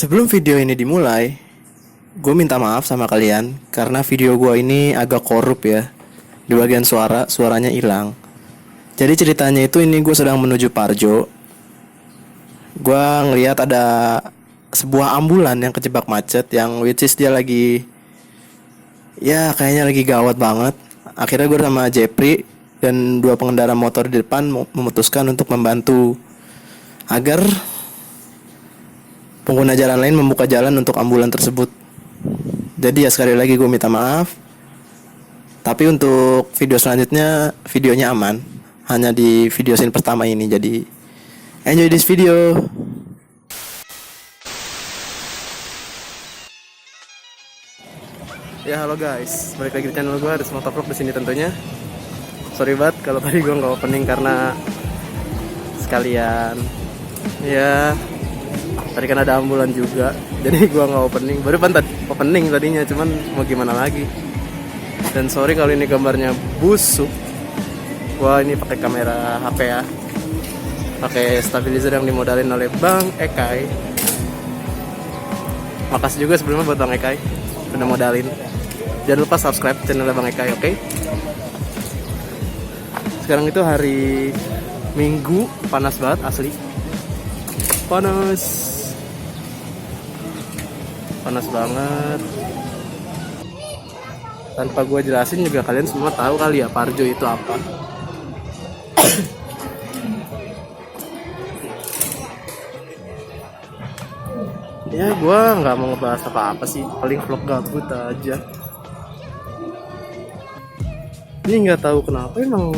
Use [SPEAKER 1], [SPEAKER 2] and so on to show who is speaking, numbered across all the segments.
[SPEAKER 1] Sebelum video ini dimulai, gue minta maaf sama kalian karena video gue ini agak korup ya. Di bagian suaranya hilang. Jadi ceritanya itu ini gue sedang menuju Parjo. Gue ngelihat ada sebuah ambulan yang kejebak macet, yang which is dia lagi, ya kayaknya lagi gawat banget. Akhirnya gue sama Jepri dan dua pengendara motor di depan memutuskan untuk membantu agar pengguna jalan lain membuka jalan untuk ambulan tersebut. Jadi ya sekali lagi gue minta maaf. Tapi untuk video selanjutnya videonya aman. Hanya di video scene pertama ini. Jadi enjoy this video. Ya halo guys, balik lagi di channel gue, ada Motovlog di sini tentunya. Sorry banget kalau tadi gue nggak opening karena sekalian ya tadi kan ada ambulan juga, jadi gua nggak opening. Baru opening tadinya, cuman mau gimana lagi. Dan sorry kalau ini gambarnya busuk. Gua ini pakai kamera HP ya, pakai stabilizer yang dimodalin oleh Bang Ekai. Makasih juga sebelumnya buat Bang Ekai udah modalin. Jangan lupa subscribe channelnya Bang Ekai, oke? Sekarang itu hari Minggu, panas banget asli. Panas banget. Tanpa gue jelasin juga kalian semua tahu kali ya Parjo itu apa. Ya gue nggak mau ngebahas apa-apa sih, paling vlog gabut aja. Ini nggak tahu kenapa emang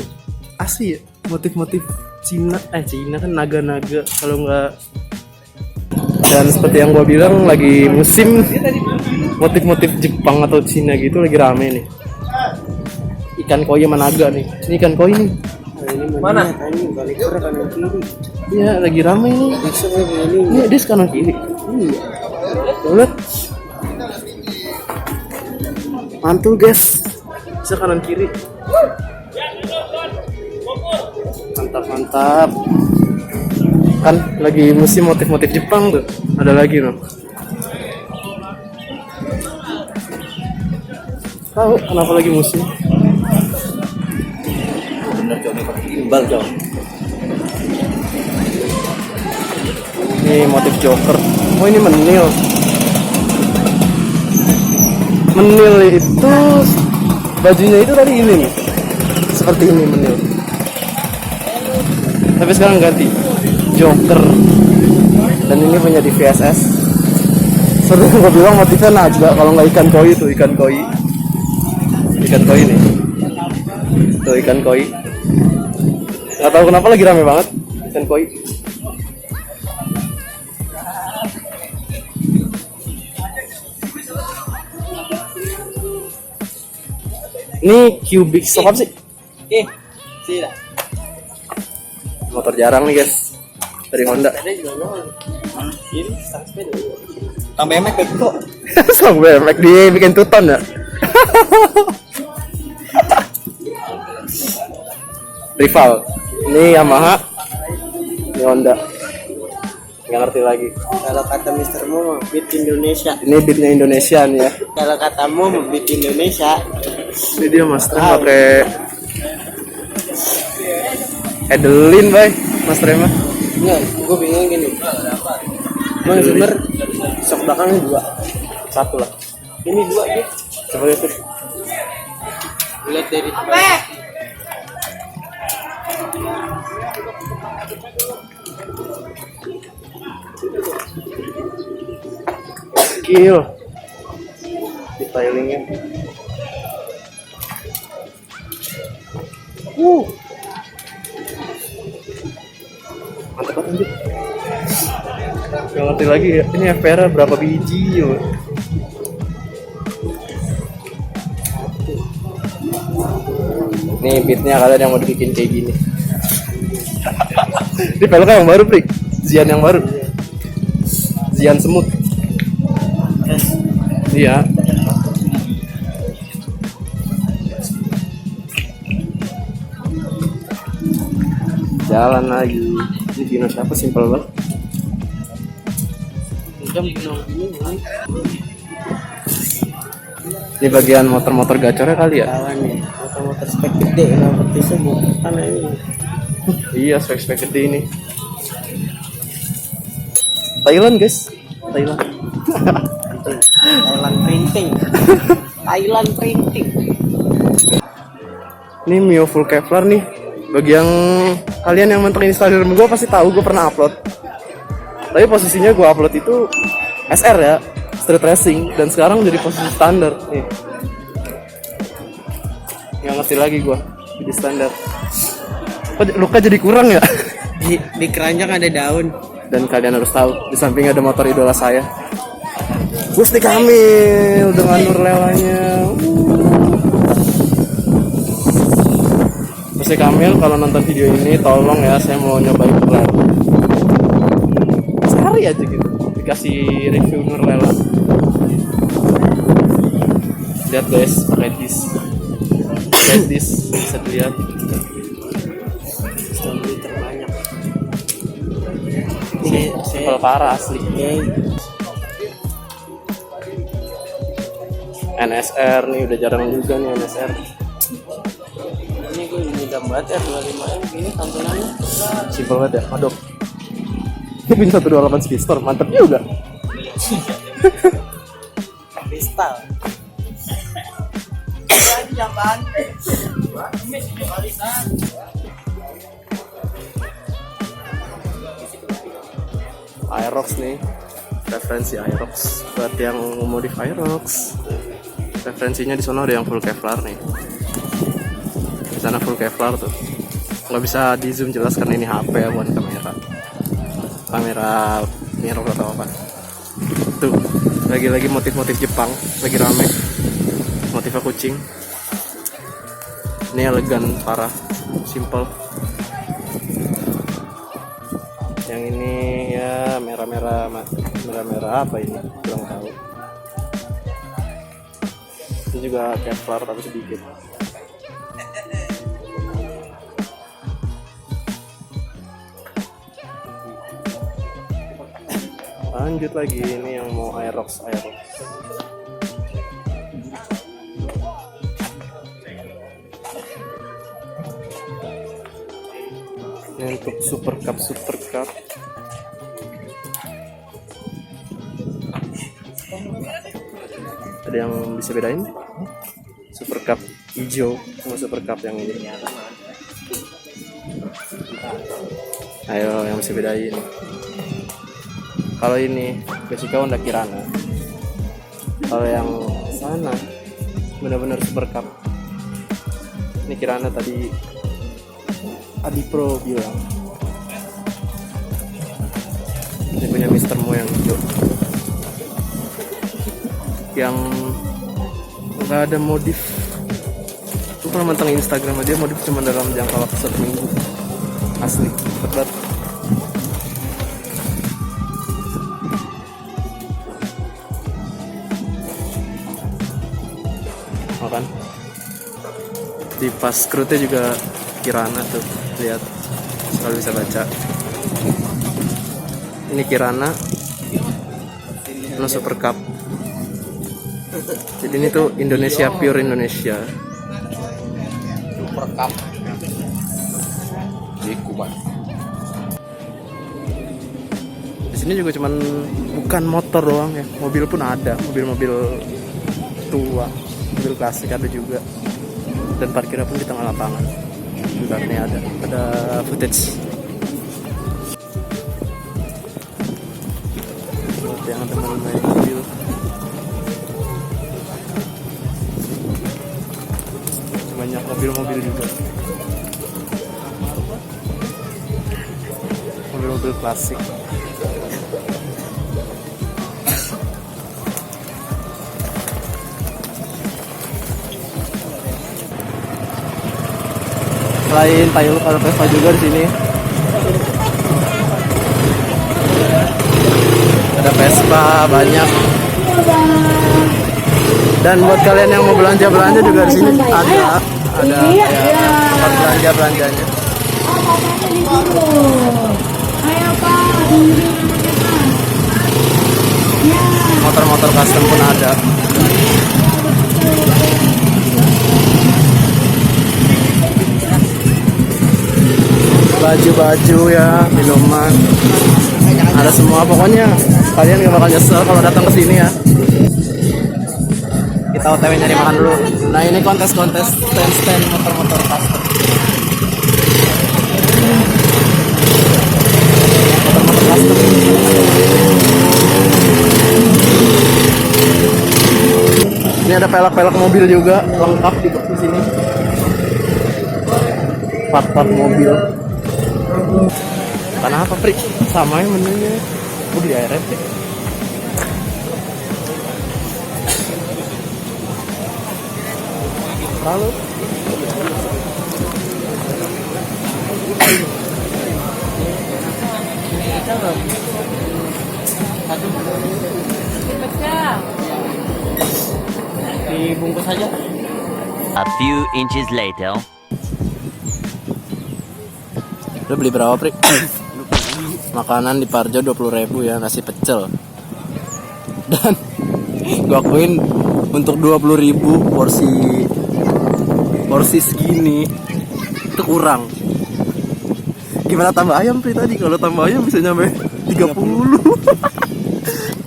[SPEAKER 1] asli ya, motif-motif Cina kan naga-naga kalau nggak. Dan seperti yang gue bilang, lagi musim motif-motif Jepang atau Cina gitu lagi rame nih. Ikan koi sama naga nih. Ini ikan koi nih.
[SPEAKER 2] Ini mana? Ini balik ke kanan kiri.
[SPEAKER 1] Iya, lagi rame nih. Ini dia kanan kiri. Iya. Lihat. Mantul guys. Bisa kanan kiri. Mantap. Kan lagi musim motif-motif Jepang tuh. Ada lagi loh. Tahu kenapa lagi musim?
[SPEAKER 2] Bener coba pakai gimbal coba.
[SPEAKER 1] Ini motif Joker. Oh ini menil. Menil itu bajunya itu tadi ini nih. Seperti ini menil. Tapi sekarang ganti Joker. Dan ini punya di VSS. Seru gue bilang motifnya naga. Kalau nggak ikan koi tuh, ikan koi nih. Tuh ikan koi. Nggak tahu kenapa lagi rame banget ikan koi. Ini Cubic stock apa sih?
[SPEAKER 2] Sih lah.
[SPEAKER 1] Motor jarang nih guys, dari Honda.
[SPEAKER 2] Ini sang sepeda. Tambah emek kok.
[SPEAKER 1] Sampai Mac dia bikin tuton ya. Rival. Ini Yamaha, ini Honda. Nggak ngerti lagi.
[SPEAKER 2] Kalau kata Mister Mo, beat Indonesia.
[SPEAKER 1] Ini beatnya Indonesian ya.
[SPEAKER 2] Kalau katamu beat Indonesia.
[SPEAKER 1] Ini dia Mas Trem pakai Edelin, bay. Mas Trem mah.
[SPEAKER 2] Enggak, gue bingung gini. Bang Zimmer,
[SPEAKER 1] Sok belakangnya 2. 1 lah.
[SPEAKER 2] ini 2 dia.
[SPEAKER 1] Coba lihat tuh.
[SPEAKER 2] Lihat dari
[SPEAKER 1] Kill. Detailingnya. Mantap banget anjir. Gak ngerti lagi ya. Ini FPR berapa biji yo. Nih beatnya kalian yang mau dibikin kayak gini. Ini peleknya yang baru, Prik. Zian yang baru. Zian semut. Iya. Jalan lagi. Ini Dino siapa, simpel banget.
[SPEAKER 2] jam minum ini.
[SPEAKER 1] Ini bagian motor-motor gacornya kali ya?
[SPEAKER 2] Kawan nih, motor-motor spek gede seperti sebut kan ini.
[SPEAKER 1] Iya, spek-spek gede ini. Thailand guys, Thailand.
[SPEAKER 2] Thailand printing. Thailand printing.
[SPEAKER 1] Ini Mio full Kevlar nih. Bagi yang kalian yang mantengin Instagram gue pasti tahu gue pernah upload. Tapi posisinya gue upload itu SR ya, street racing, dan sekarang jadi posisi standar nih. Nggak ngerti lagi gue jadi standar. Kok luka jadi kurang ya?
[SPEAKER 2] Di keranjang ada daun.
[SPEAKER 1] Dan kalian harus tahu, di samping ada motor idola saya, Gusti Kamil dengan nur lelanya. Gusti Kamil, kalau nonton video ini tolong ya, saya mau nyobain nur lela. Sehari aja gitu, dikasih review nur lela. Lihat guys, pakai disk. Bisa dilihat.
[SPEAKER 2] Strawberry terbanyak.
[SPEAKER 1] Kalau parah asli. NSR nih udah jarang juga nih NSR.
[SPEAKER 2] Ini gue minta banget ya 25M gini tampilannya.
[SPEAKER 1] Simpel banget ya, aduh. Ini punya 128 Speedster, mantep juga.
[SPEAKER 2] Kristal.
[SPEAKER 1] Aerox nih, referensi Aerox buat yang modif Aerox. Referensinya di sana ada yang full Kevlar nih. Di sana full Kevlar tuh. Nggak bisa di zoom jelas karena ini HP ya, bukan kamera mirror atau apa. Tuh, lagi-lagi motif-motif Jepang, lagi rame. Motifnya kucing. Ini elegan parah, simple. Yang ini ya merah-merah apa ini? Kurang tahu. Ini juga Kevlar tapi sedikit. Lanjut lagi, ini yang mau Aerox. Ini untuk Super Cup. Ada yang bisa bedain? Super Cup hijau sama Super Cup yang ini. Ayo yang bisa bedain. Kalau ini Jessica Honda Kirana. Kalau yang sana benar-benar Super Cup. Ini Kirana tadi Adi Pro bilang. Ini punya Mister Mo yang hijau. Yang nggak ada modif. Gue pernah mantengin Instagram dia modif cuma dalam jangka waktu 1 minggu. Asli, cepet banget. Kan di pas krutnya juga Kirana tuh, lihat kalau bisa baca. Ini Kirana Super Cup. Jadi ini tuh Indonesia, pure Indonesia.
[SPEAKER 2] Super Cup. Di Kuban.
[SPEAKER 1] Di sini juga cuman bukan motor doang ya, mobil pun ada, mobil-mobil tua. Mobil klasik ada juga, dan parkirnya pun di tengah lapangan. Bentar nih ada footage buat yang teman main mobil. Banyak mobil-mobil juga, mobil-mobil klasik. Selain Pilot ada Vespa juga di sini. Ada Vespa banyak. Dan buat kalian yang mau belanja juga di sini ada belanjanya.
[SPEAKER 3] Ayo, Pak.
[SPEAKER 1] motor-motor custom pun ada. Baju-baju ya, minuman, ada semua pokoknya. Kalian gak bakal nyesel kalau datang ke sini ya. Kita OTW nyari makan dulu. Nah ini kontes-kontes stand motor-motor custom. Motor-motor custom. Ini ada pelek-pelek mobil juga lengkap di sini. Part-part mobil. Kenapa Pri? Sama yang menunya. Gue beli ARF ya. Lalu dibungkus aja.
[SPEAKER 3] A few inches later.
[SPEAKER 1] Lo beli berapa Pri? Makanan di Parjo 20.000 ya, nasi pecel. Dan gue akuin untuk 20.000 porsi segini itu kurang. Gimana tambah ayam Pri tadi? Kalau tambah ayam bisa nyampe 30.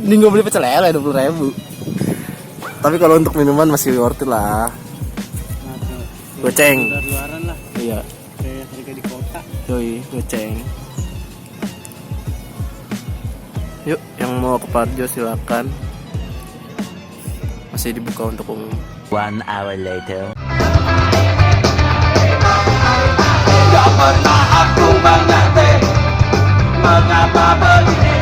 [SPEAKER 1] Ini gue beli pecel lele 20.000. Tapi kalau untuk minuman masih worth it lah. Goceng.
[SPEAKER 2] Luaran lah.
[SPEAKER 1] Iya.
[SPEAKER 2] Kayak harga di kota.
[SPEAKER 1] Yoi, goceng. Yuk, yang mau ke Parjo silakan. Masih dibuka untuk umum.
[SPEAKER 3] 1 hour later.
[SPEAKER 4] Gak pernah aku mengerti mengapa begini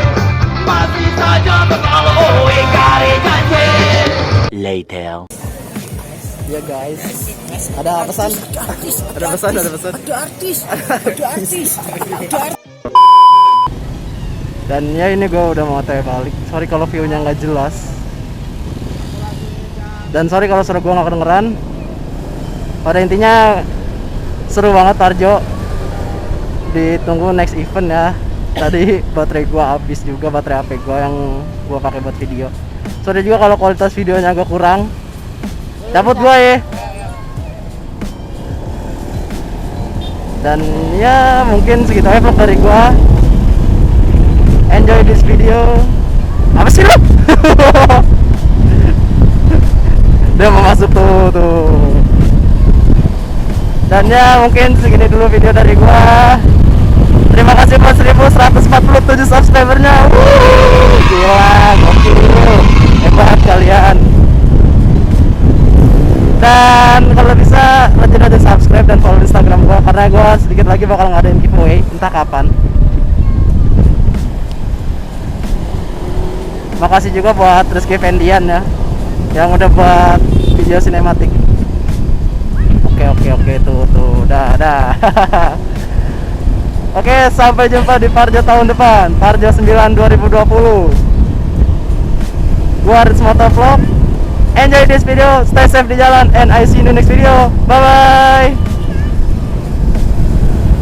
[SPEAKER 4] masih saja selalu ingkari janji.
[SPEAKER 3] Later.
[SPEAKER 1] Ya guys, ada pesan? Ada pesan, ada pesan.
[SPEAKER 2] Ada artis.
[SPEAKER 1] Dan ya ini gue udah mau OTW balik. Sorry kalau view-nya nggak jelas. Dan sorry kalau suara gue nggak kedengeran. Pada intinya seru banget Parjo. Ditunggu next event ya. Tadi baterai gue habis juga, baterai HP gue yang gue pakai buat video. Sorry juga kalau kualitas videonya agak kurang. Cabut gue ya. Dan ya mungkin segitu aja vlog dari gue. Enjoy this video. Apa sih lo? Dia mau masuk tuh. Dan ya mungkin segini dulu video dari gua. Terima kasih buat 1147 subscribernya. Gila, gokil. Hebat kalian. Dan kalau bisa rajin aja subscribe dan follow Instagram gua, karena gua sedikit lagi bakal ngadain giveaway entah kapan. Makasih juga buat Rizky Fendian ya, yang udah buat video sinematik. Oke tuh dah. Oke, sampai jumpa di Parjo tahun depan, Parjo 9 2020. Gua Aris Motovlog. Enjoy this video, stay safe di jalan, and I see you in the next video. Bye bye.